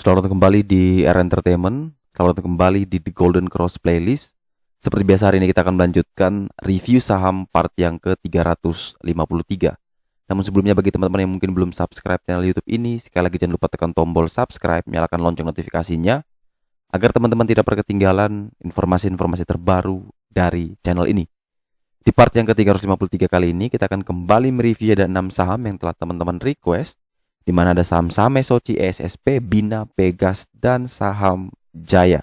Selamat datang kembali di Era Entertainment. Selamat datang kembali di The Golden Cross Playlist. Seperti biasa hari ini kita akan melanjutkan review saham part yang ke-353. Namun sebelumnya bagi teman-teman yang mungkin belum subscribe channel YouTube ini, sekali lagi jangan lupa tekan tombol subscribe, nyalakan lonceng notifikasinya agar teman-teman tidak ketinggalan informasi-informasi terbaru dari channel ini. Di part yang ke-353 kali ini kita akan kembali mereview ada 6 saham yang telah teman-teman request, di mana ada saham Same, Soci, ESSP, Bina, Pegas, dan saham Jaya.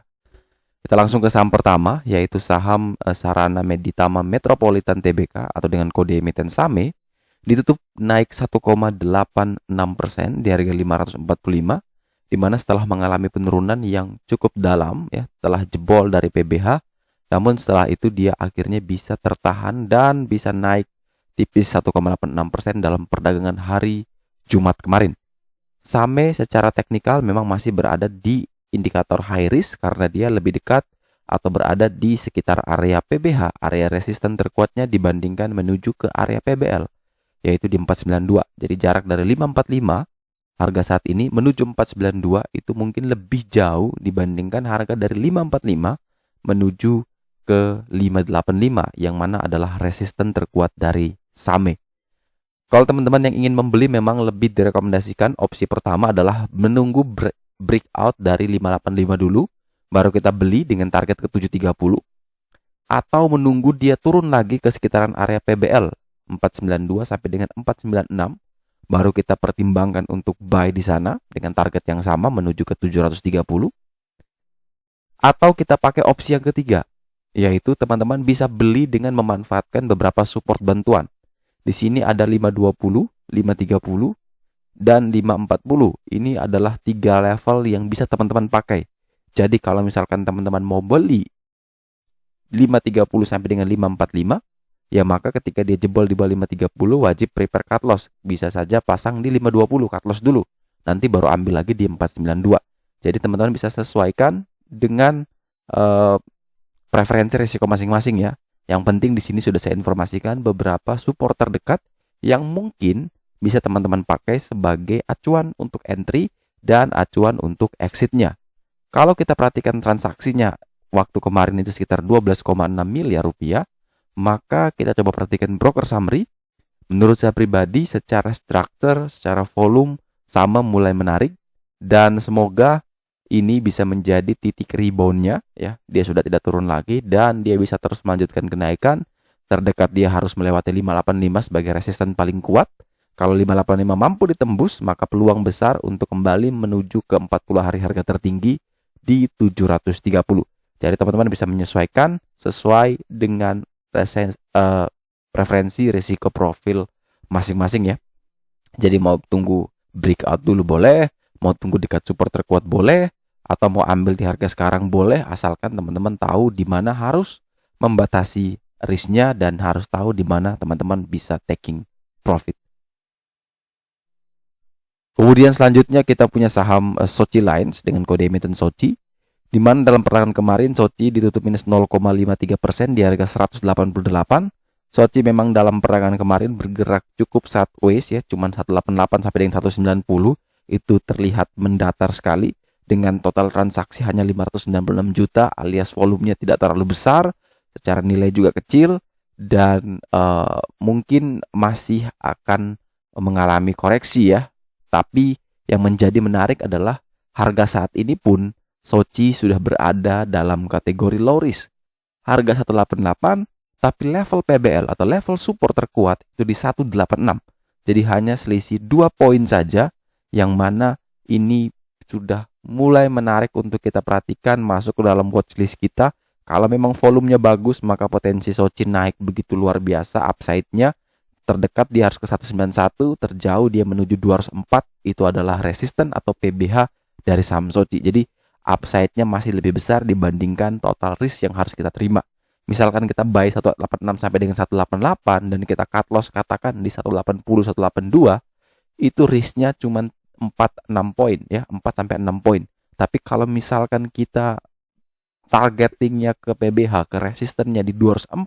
Kita langsung ke saham pertama, yaitu saham Sarana Meditama Metropolitan Tbk atau dengan kode emiten Same, ditutup naik 1,86% di harga 545, di mana setelah mengalami penurunan yang cukup dalam, ya, telah jebol dari PBH, namun setelah itu dia akhirnya bisa tertahan dan bisa naik tipis 1,86% dalam perdagangan hari Jumat kemarin. Same secara teknikal memang masih berada di indikator high risk karena dia lebih dekat atau berada di sekitar area PBH, area resisten terkuatnya dibandingkan menuju ke area PBL, yaitu di 492. Jadi jarak dari 545 harga saat ini menuju 492 itu mungkin lebih jauh dibandingkan harga dari 545 menuju ke 585 yang mana adalah resisten terkuat dari Same. Kalau teman-teman yang ingin membeli memang lebih direkomendasikan opsi pertama adalah menunggu breakout dari 585 dulu, baru kita beli dengan target ke 730, atau menunggu dia turun lagi ke sekitaran area PBL 492 sampai dengan 496, baru kita pertimbangkan untuk buy di sana dengan target yang sama menuju ke 730. Atau kita pakai opsi yang ketiga, yaitu teman-teman bisa beli dengan memanfaatkan beberapa support bantuan. Di sini ada 520, 530, dan 540. Ini adalah 3 level yang bisa teman-teman pakai. Jadi kalau misalkan teman-teman mau beli 530 sampai dengan 545, ya maka ketika dia jebol di bawah 530 wajib prepare cut loss. Bisa saja pasang di 520 cut loss dulu. Nanti baru ambil lagi di 492. Jadi teman-teman bisa sesuaikan dengan preferensi risiko masing-masing ya. Yang penting di sini sudah saya informasikan beberapa support terdekat yang mungkin bisa teman-teman pakai sebagai acuan untuk entry dan acuan untuk exitnya. Kalau kita perhatikan transaksinya waktu kemarin itu sekitar 12,6 miliar rupiah, maka kita coba perhatikan broker summary. Menurut saya pribadi secara structure, secara volume sama mulai menarik dan semoga ini bisa menjadi titik reboundnya, ya. Dia sudah tidak turun lagi dan dia bisa terus melanjutkan kenaikan. Terdekat dia harus melewati 585 sebagai resisten paling kuat. Kalau 585 mampu ditembus, maka peluang besar untuk kembali menuju ke 40 hari harga tertinggi di 730. Jadi teman-teman bisa menyesuaikan sesuai dengan preferensi risiko profil masing-masing ya. Jadi mau tunggu breakout dulu boleh, mau tunggu dekat support terkuat boleh, atau mau ambil di harga sekarang boleh, asalkan teman-teman tahu di mana harus membatasi risknya dan harus tahu di mana teman-teman bisa taking profit. Kemudian selanjutnya kita punya saham Soci Lines dengan kode emiten Soci, di mana dalam perdagangan kemarin Soci ditutup minus 0,53% di harga 188. Soci memang dalam perdagangan kemarin bergerak cukup sideways ya, cuman 188 sampai dengan 190, itu terlihat mendatar sekali. Dengan total transaksi hanya 596 juta alias volumenya tidak terlalu besar, secara nilai juga kecil, dan mungkin masih akan mengalami koreksi ya. Tapi yang menjadi menarik adalah harga saat ini pun Soci sudah berada dalam kategori low risk. Harga 188, tapi level PBL atau level support terkuat itu di 186. Jadi hanya selisih 2 poin saja, yang mana ini sudah mulai menarik untuk kita perhatikan, masuk ke dalam watchlist kita. Kalau memang volumenya bagus, maka potensi Soci naik begitu luar biasa. Upside-nya terdekat dia harus ke 191, terjauh dia menuju 204, itu adalah resisten atau PBH dari saham Soci. Jadi upside-nya masih lebih besar dibandingkan total risk yang harus kita terima. Misalkan kita buy 186 sampai dengan 188 dan kita cut loss katakan di 180, 182, itu risknya cuma 4-6 poin ya, 4 sampai 6 poin. Tapi kalau misalkan kita targetingnya ke PBH, ke resistennya di 204,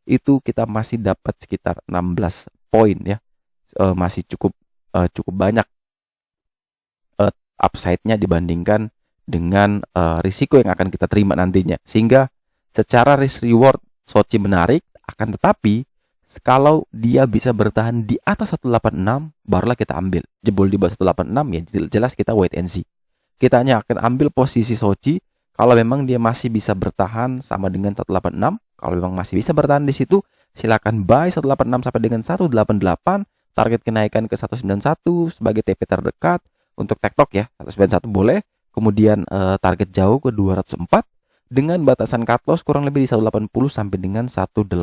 itu kita masih dapat sekitar 16 poin ya. Masih cukup banyak upside-nya dibandingkan dengan risiko yang akan kita terima nantinya. Sehingga secara risk reward Sochi menarik, akan tetapi kalau dia bisa bertahan di atas 186, barulah kita ambil. Jebol di bawah 186 ya jelas kita wait and see. Kita hanya akan ambil posisi Sochi kalau memang dia masih bisa bertahan sama dengan 186. Kalau memang masih bisa bertahan di situ, silakan buy 186 sampai dengan 188. Target kenaikan ke 191 sebagai TP terdekat. Untuk TikTok ya, 191 boleh. Kemudian target jauh ke 204 dengan batasan cut loss kurang lebih di 180 sampai dengan 182.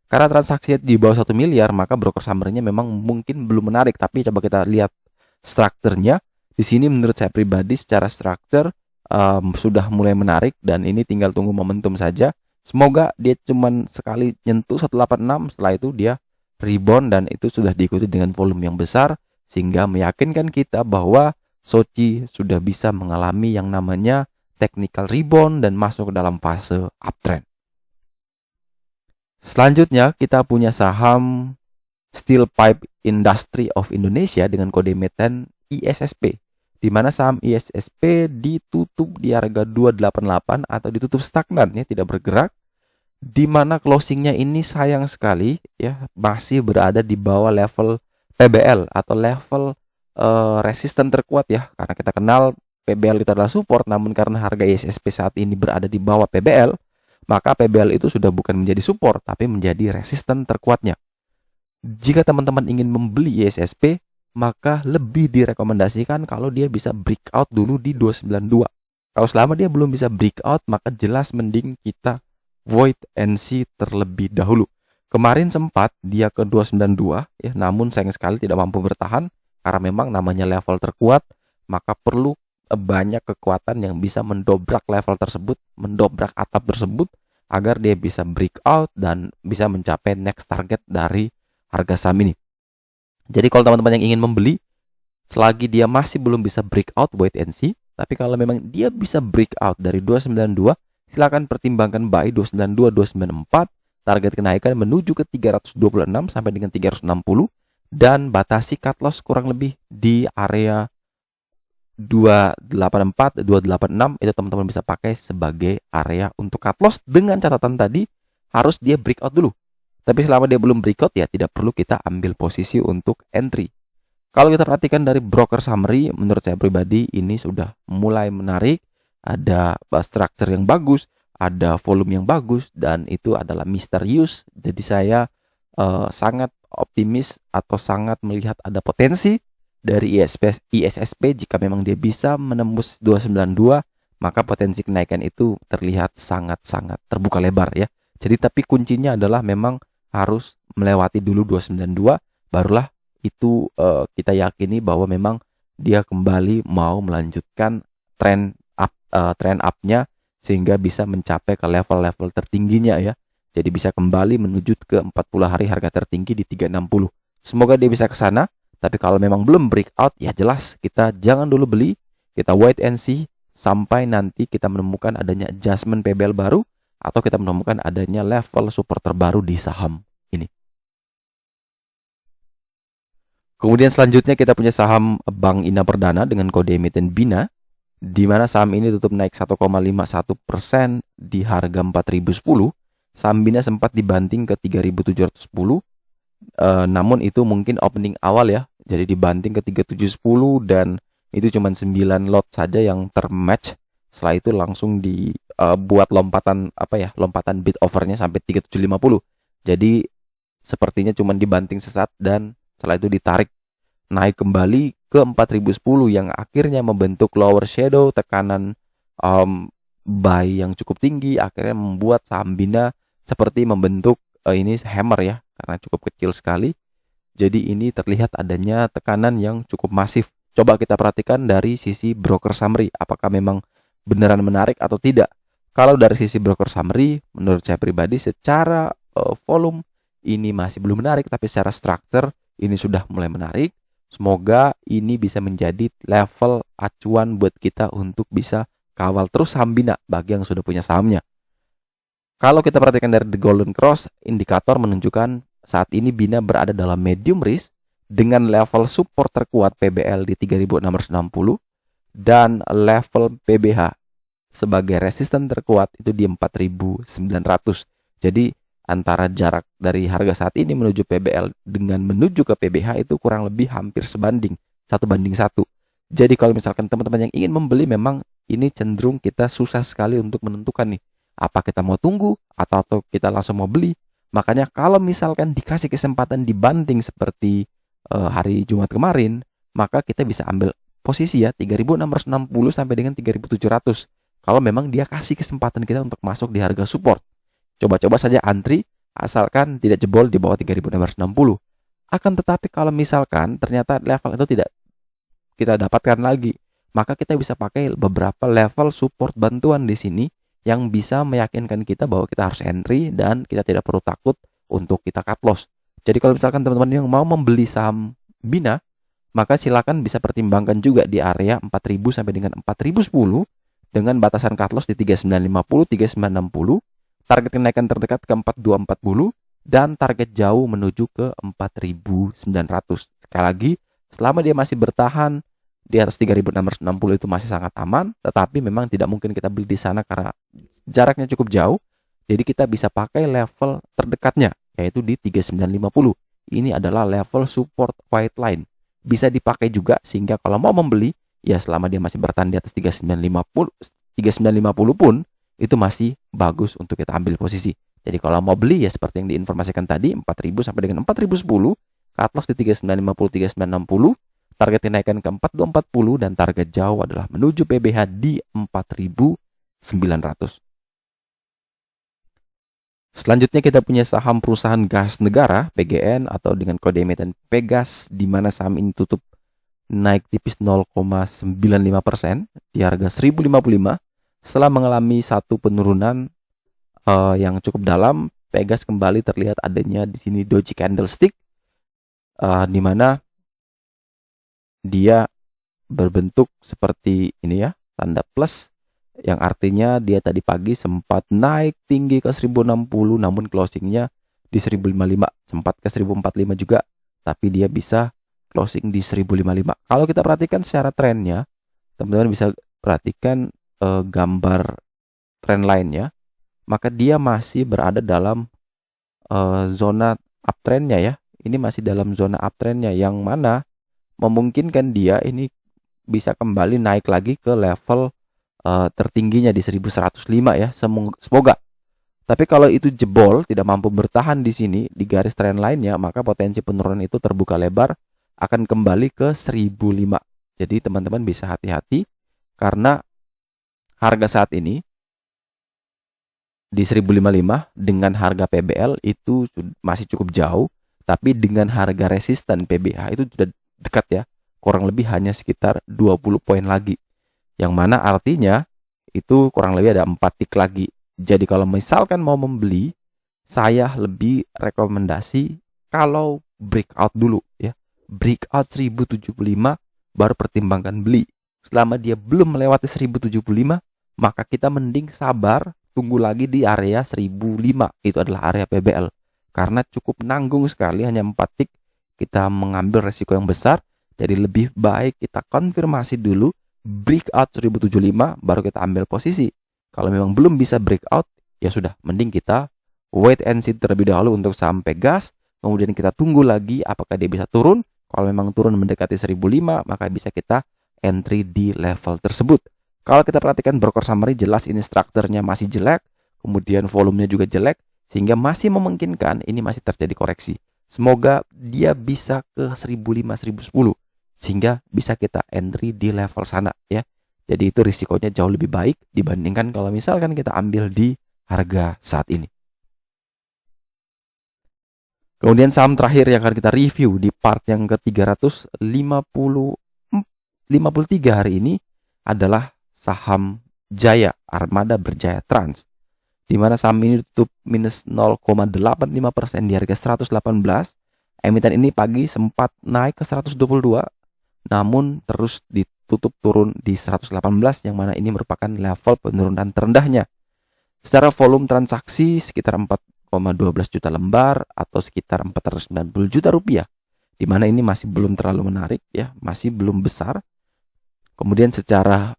Karena transaksinya di bawah 1 miliar, maka broker summary-nya memang mungkin belum menarik. Tapi coba kita lihat strukturnya. Di sini menurut saya pribadi secara struktur sudah mulai menarik dan ini tinggal tunggu momentum saja. Semoga dia cuman sekali nyentuh 186, setelah itu dia rebound dan itu sudah diikuti dengan volume yang besar sehingga meyakinkan kita bahwa Sochi sudah bisa mengalami yang namanya technical rebound dan masuk ke dalam fase uptrend. Selanjutnya kita punya saham Steel Pipe Industry of Indonesia dengan kode emiten ISSP, di mana saham ISSP ditutup di harga 288 atau ditutup stagnan ya, tidak bergerak, di mana closingnya ini sayang sekali ya masih berada di bawah level PBL atau level resisten terkuat ya, karena kita kenal PBL itu adalah support, namun karena harga ISSP saat ini berada di bawah PBL, maka PBL itu sudah bukan menjadi support tapi menjadi resisten terkuatnya. Jika teman-teman ingin membeli ISSP, maka lebih direkomendasikan kalau dia bisa breakout dulu di 292. Kalau selama dia belum bisa breakout, maka jelas mending kita void and see terlebih dahulu. Kemarin sempat dia ke 292 ya, namun sayang sekali tidak mampu bertahan karena memang namanya level terkuat, maka perlu banyak kekuatan yang bisa mendobrak level tersebut, mendobrak atap tersebut agar dia bisa breakout dan bisa mencapai next target dari harga saham ini. Jadi kalau teman-teman yang ingin membeli, selagi dia masih belum bisa breakout, wait and see. Tapi kalau memang dia bisa breakout dari 292, silakan pertimbangkan buy 292, 294. Target kenaikan menuju ke 326 sampai dengan 360 dan batasi cut loss kurang lebih di area 284, 286 itu teman-teman bisa pakai sebagai area untuk cut loss dengan catatan tadi harus dia breakout dulu. Tapi selama dia belum breakout ya tidak perlu kita ambil posisi untuk entry. Kalau kita perhatikan dari broker summary, menurut saya pribadi ini sudah mulai menarik, ada structure yang bagus, ada volume yang bagus dan itu adalah misterius. Jadi saya sangat optimis atau sangat melihat ada potensi dari ISSP jika memang dia bisa menembus 292, maka potensi kenaikan itu terlihat sangat-sangat terbuka lebar ya. Jadi tapi kuncinya adalah memang harus melewati dulu 292, barulah itu kita yakini bahwa memang dia kembali mau melanjutkan trend up-nya sehingga bisa mencapai ke level-level tertingginya ya. Jadi bisa kembali menuju ke 40 hari harga tertinggi di 360. Semoga dia bisa ke sana. Tapi kalau memang belum breakout, ya jelas kita jangan dulu beli. Kita wait and see sampai nanti kita menemukan adanya adjustment PBL baru atau kita menemukan adanya level support terbaru di saham ini. Kemudian selanjutnya kita punya saham Bank Ina Perdana dengan kode emiten BINA, di mana saham ini tutup naik 1,51% di harga 4.010. Saham BINA sempat dibanting ke 3.710. Namun itu mungkin opening awal ya. Jadi dibanting ke 3710 dan itu cuma 9 lot saja yang termatch. Setelah itu langsung dibuat lompatan lompatan bid overnya sampai 3750. Jadi sepertinya cuma dibanting sesat dan setelah itu ditarik naik kembali ke 4010 yang akhirnya membentuk lower shadow, tekanan buy yang cukup tinggi, akhirnya membuat saham BINA seperti membentuk ini hammer ya, karena cukup kecil sekali. Jadi ini terlihat adanya tekanan yang cukup masif. Coba kita perhatikan dari sisi broker summary, apakah memang beneran menarik atau tidak. Kalau dari sisi broker summary, menurut saya pribadi secara volume ini masih belum menarik, tapi secara structure ini sudah mulai menarik. Semoga ini bisa menjadi level acuan buat kita untuk bisa kawal terus saham BINA bagi yang sudah punya sahamnya. Kalau kita perhatikan dari The Golden Cross, indikator menunjukkan saat ini BINA berada dalam medium risk dengan level support terkuat PBL di 3660 dan level PBH sebagai resisten terkuat itu di 4900. Jadi antara jarak dari harga saat ini menuju PBL dengan menuju ke PBH itu kurang lebih hampir sebanding, 1:1. Jadi kalau misalkan teman-teman yang ingin membeli, memang ini cenderung kita susah sekali untuk menentukan nih, apa kita mau tunggu atau kita langsung mau beli. Makanya kalau misalkan dikasih kesempatan dibanting seperti hari Jumat kemarin, maka kita bisa ambil posisi ya 3660 sampai dengan 3700. Kalau memang dia kasih kesempatan kita untuk masuk di harga support. Coba-coba saja antri, asalkan tidak jebol di bawah 3660. Akan tetapi kalau misalkan ternyata level itu tidak kita dapatkan lagi, maka kita bisa pakai beberapa level support bantuan di sini yang bisa meyakinkan kita bahwa kita harus entry dan kita tidak perlu takut untuk kita cut loss. Jadi kalau misalkan teman-teman yang mau membeli saham Bina, maka silakan bisa pertimbangkan juga di area 4000 sampai dengan 4010 dengan batasan cut loss di 3950, 3960, target kenaikan terdekat ke 4240 dan target jauh menuju ke 4900. Sekali lagi, selama dia masih bertahan di atas 3660 itu masih sangat aman, tetapi memang tidak mungkin kita beli di sana karena jaraknya cukup jauh. Jadi kita bisa pakai level terdekatnya, yaitu di 3950. Ini adalah level support white line. Bisa dipakai juga sehingga kalau mau membeli, ya selama dia masih bertahan di atas 3950 pun itu masih bagus untuk kita ambil posisi. Jadi kalau mau beli ya seperti yang diinformasikan tadi, 4000 sampai dengan 4010, cut loss di 3950, 3960, target kenaikan ke 4240 dan target jauh adalah menuju PBH di 4900. Selanjutnya kita punya saham perusahaan gas negara PGN atau dengan kode emiten Pegas, di mana saham ini tutup naik tipis 0,95% di harga 1055 setelah mengalami satu penurunan yang cukup dalam. Pegas kembali terlihat adanya di sini doji candlestick, di mana dia berbentuk seperti ini ya, tanda plus, yang artinya dia tadi pagi sempat naik tinggi ke 1060 namun closingnya di 1055, sempat ke 1045 juga, tapi dia bisa closing di 1055. Kalau kita perhatikan secara trennya, teman-teman bisa perhatikan gambar tren lainnya, maka dia masih berada dalam zona uptrendnya ya. Ini masih dalam zona uptrendnya, yang mana memungkinkan dia ini bisa kembali naik lagi ke level tertingginya di 1105 ya, semoga. Tapi kalau itu jebol, tidak mampu bertahan di sini di garis tren lainnya, maka potensi penurunan itu terbuka lebar akan kembali ke 1005. Jadi teman-teman bisa hati-hati karena harga saat ini di 1055 dengan harga PBL itu masih cukup jauh, tapi dengan harga resisten PBH itu sudah dekat ya, kurang lebih hanya sekitar 20 poin lagi, yang mana artinya itu kurang lebih ada 4 tick lagi. Jadi kalau misalkan mau membeli, saya lebih rekomendasi kalau breakout dulu ya, breakout 1075 baru pertimbangkan beli. Selama dia belum melewati 1075, maka kita mending sabar, tunggu lagi di area 1005, itu adalah area PBL, karena cukup nanggung sekali, hanya 4 tick kita mengambil resiko yang besar. Jadi lebih baik kita konfirmasi dulu breakout 1075 baru kita ambil posisi. Kalau memang belum bisa breakout, ya sudah, mending kita wait and see terlebih dahulu untuk saham Pegas. Kemudian kita tunggu lagi apakah dia bisa turun. Kalau memang turun mendekati 1005, maka bisa kita entry di level tersebut. Kalau kita perhatikan broker summary, jelas ini strukturnya masih jelek, kemudian volumenya juga jelek, sehingga masih memungkinkan ini masih terjadi koreksi. Semoga dia bisa ke 1005, 1010, sehingga bisa kita entry di level sana ya. Jadi itu risikonya jauh lebih baik dibandingkan kalau misalkan kita ambil di harga saat ini. Kemudian saham terakhir yang akan kita review di part yang ke-353 hari ini adalah saham Jaya Armada Berjaya Trans, di mana saham ini tutup minus 0,85% di harga 118. Emiten ini pagi sempat naik ke 122, namun terus ditutup turun di 118, yang mana ini merupakan level penurunan terendahnya. Secara volume transaksi sekitar 4,12 juta lembar atau sekitar 490 juta rupiah. Dimana ini masih belum terlalu menarik ya, masih belum besar. Kemudian secara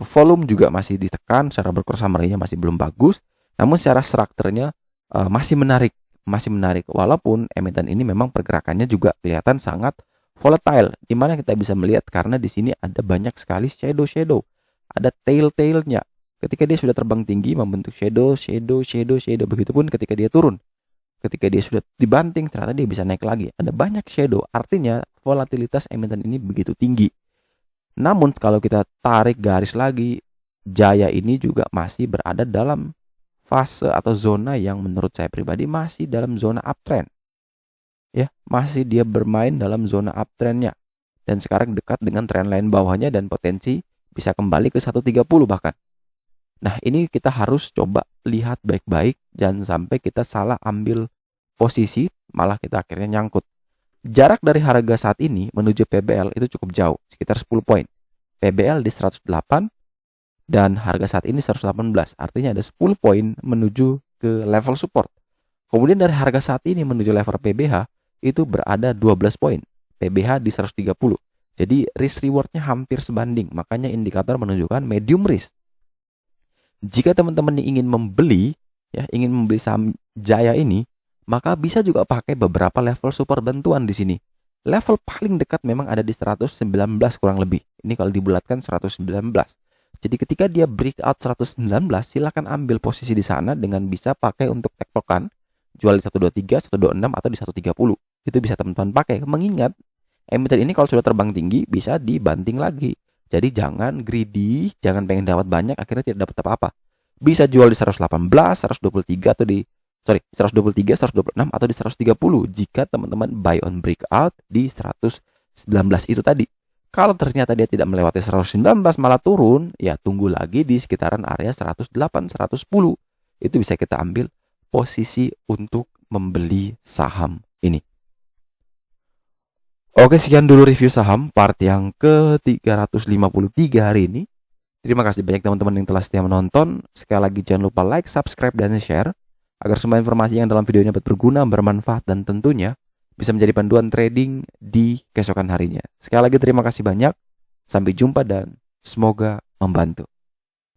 volume juga masih ditekan, secara broker summary-nya masih belum bagus. Namun secara strukturnya masih menarik, walaupun emiten ini memang pergerakannya juga kelihatan sangat volatile. Dimana kita bisa melihat karena di sini ada banyak sekali shadow, ada tail-tailnya. Ketika dia sudah terbang tinggi membentuk shadow. Begitupun ketika dia turun. Ketika dia sudah dibanting ternyata dia bisa naik lagi. Ada banyak shadow, artinya volatilitas emiten ini begitu tinggi. Namun kalau kita tarik garis lagi, Jaya ini juga masih berada dalam fase atau zona yang menurut saya pribadi masih dalam zona uptrend. Ya, masih dia bermain dalam zona uptrendnya. Dan sekarang dekat dengan trendline bawahnya dan potensi bisa kembali ke 130 bahkan. Nah, ini kita harus coba lihat baik-baik, jangan sampai kita salah ambil posisi, malah kita akhirnya nyangkut. Jarak dari harga saat ini menuju PBL itu cukup jauh, sekitar 10 poin. PBL di 108 dan harga saat ini 118. Artinya ada 10 poin menuju ke level support. Kemudian dari harga saat ini menuju level PBH itu berada 12 poin. PBH di 130. Jadi risk rewardnya hampir sebanding. Makanya indikator menunjukkan medium risk. Jika teman-teman ingin membeli saham Jaya ini, maka bisa juga pakai beberapa level support bantuan di sini. Level paling dekat memang ada di 119 kurang lebih. Ini kalau dibulatkan 119. Jadi ketika dia breakout 119, silakan ambil posisi di sana dengan bisa pakai untuk tektokan. Jual di 123, 126 atau di 130. Itu bisa teman-teman pakai. Mengingat emiten ini kalau sudah terbang tinggi bisa dibanting lagi. Jadi jangan greedy, jangan pengen dapat banyak akhirnya tidak dapat apa-apa. Bisa jual di 118, 123 atau di 123, 126 atau di 130 jika teman-teman buy on breakout di 119 itu tadi. Kalau ternyata dia tidak melewati 119 malah turun, ya tunggu lagi di sekitaran area 108, 110. Itu bisa kita ambil posisi untuk membeli saham ini. Oke, sekian dulu review saham part yang ke-353 hari ini. Terima kasih banyak teman-teman yang telah setia menonton. Sekali lagi jangan lupa like, subscribe, dan share agar semua informasi yang dalam video ini dapat berguna, bermanfaat, dan tentunya bisa menjadi panduan trading di keesokan harinya. Sekali lagi terima kasih banyak. Sampai jumpa dan semoga membantu.